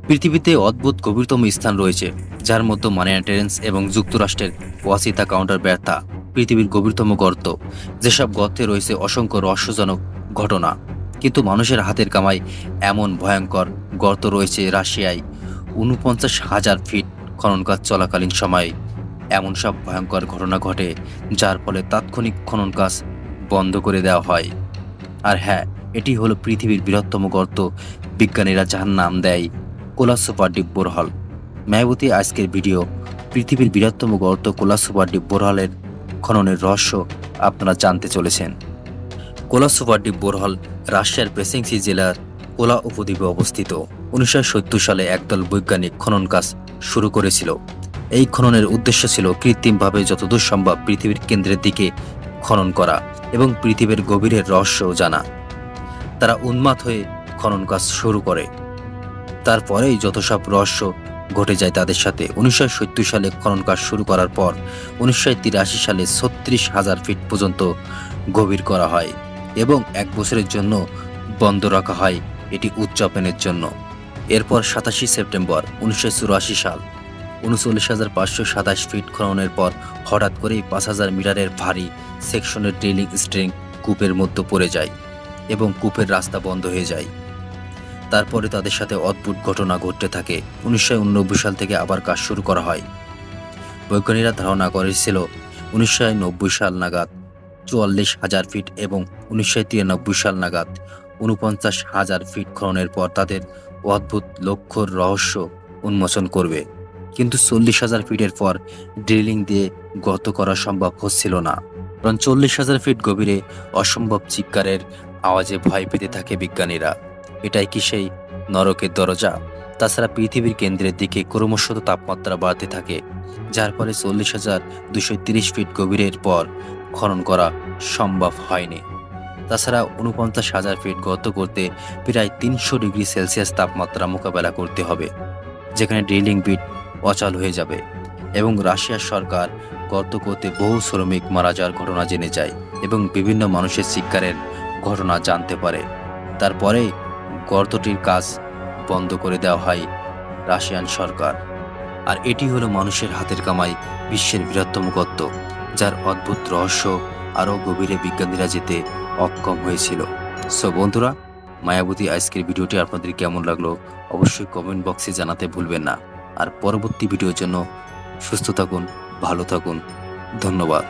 পৃথিবীতে অদ্ভুত গভীরতম স্থান রয়েছে, যার মধ্যে মানিয়া ট্রেন্স এবং যুক্তরাষ্ট্রের ওয়াসিতা কাউন্টার ব্যর্থা পৃথিবীর গভীরতম গর্ত। যেসব গর্তে রয়েছে অসংখ্য রহস্যজনক ঘটনা, কিন্তু মানুষের হাতের কামাই এমন ভয়ঙ্কর গর্ত রয়েছে রাশিয়ায়। ৪৯,০০০ ফিট খনন কাজ চলাকালীন সময়ে এমন সব ভয়ঙ্কর ঘটনা ঘটে, যার ফলে তাৎক্ষণিক খনন কাজ বন্ধ করে দেওয়া হয়। আর হ্যাঁ, এটি হলো পৃথিবীর বৃহত্তম গর্ত। বিজ্ঞানীরা যার নাম দেয় কোলা সুপার ডিপ বোরহল। মায়াবতী আজকের ভিডিও পৃথিবীর বৃহত্তম গর্ত কোলা সুপার ডিপ বোরহলের খননের রহস্য আপনারা জানতে চলেছেন। কোলা সুপার ডিপ বোরহল রাশিয়ার প্রেসেন্সি জেলার কোলা উপদ্বীপে অবস্থিত। 1970 সালে একদল বৈজ্ঞানিক খনন কাজ শুরু করেছিল। এই খননের উদ্দেশ্য ছিল কৃত্রিমভাবে যতদূর সম্ভব পৃথিবীর কেন্দ্রের দিকে খনন করা এবং পৃথিবীর গভীরের রহস্য জানা। তারা উন্মাদ হয়ে খনন কাজ শুরু করে। তারপরেই যত সব রহস্য ঘটে যায় তাদের সাথে। 1970 সালে খনন কাজ শুরু করার পর 1983 সালে 36,000 ফিট পর্যন্ত গভীর করা হয় এবং 1 বছরের জন্য বন্ধ রাখা হয় এটি উদযাপনের জন্য। এরপর 27 সেপ্টেম্বর 1984 সাল 39,527 ফিট খননের পর হঠাৎ করেই 5,000 মিটারের ভারী সেকশনের ড্রিলিং স্ট্রিং কূপের মধ্যে পড়ে যায় এবং কূপের রাস্তা বন্ধ হয়ে যায়। তারপরে তাদের সাথে অদ্ভুত ঘটনা ঘটতে থাকে। 1989 সাল থেকে আবার কাজ শুরু করা হয়। বৈজ্ঞানিকরা ধারণা করেছিল 1990 সাল নাগাদ 44,000 ফিট এবং 1993 সাল নাগাদ 49,000 ফিট খননের পর তাদের অদ্ভুত লক্ষ্যর রহস্য উন্মোচন করবে। কিন্তু 40,000 ফিটের পর ড্রিলিং দিয়ে গর্ত করা সম্ভব হচ্ছিল না, কারণ 40,000 ফিট গভীরে অসম্ভব চিৎকারের আওয়াজে ভয় পেতে থাকে বিজ্ঞানীরা। এটাই কি সেই নরকের দরজা? তাছাড়া পৃথিবীর কেন্দ্রের দিকে ক্রমশত তাপমাত্রা বাড়তে থাকে, যার ফলে 40,230 ফিট গভীরের পর খনন করা সম্ভব হয়নি। তাছাড়া 49,000 ফিট গর্ত করতে প্রায় 300 ডিগ্রি সেলসিয়াস তাপমাত্রা মোকাবেলা করতে হবে, যেখানে ড্রিলিং বিট অচল হয়ে যাবে। এবং রাশিয়ার সরকার গর্ত করতে বহু শ্রমিক মারা যাওয়ার ঘটনা জেনে যায় এবং বিভিন্ন মানুষের চিৎকারের ঘটনা জানতে পারে। তারপরে গর্তটির কাজ বন্ধ করে দেওয়া হয় রাশিয়ান সরকার। আর এটি হলো মানুষের হাতের কামাই বিশ্বের বৃহত্তম গর্ত, যার অদ্ভুত রহস্য আরও গভীরে বিজ্ঞানীরা যেতে অক্ষম হয়েছিল। সো বন্ধুরা, মায়াবতী আজকের ভিডিওটি আপনাদের কেমন লাগলো অবশ্যই কমেন্ট বক্সে জানাতে ভুলবেন না। আর পরবর্তী ভিডিওর জন্য সুস্থ থাকুন, ভালো থাকুন, ধন্যবাদ।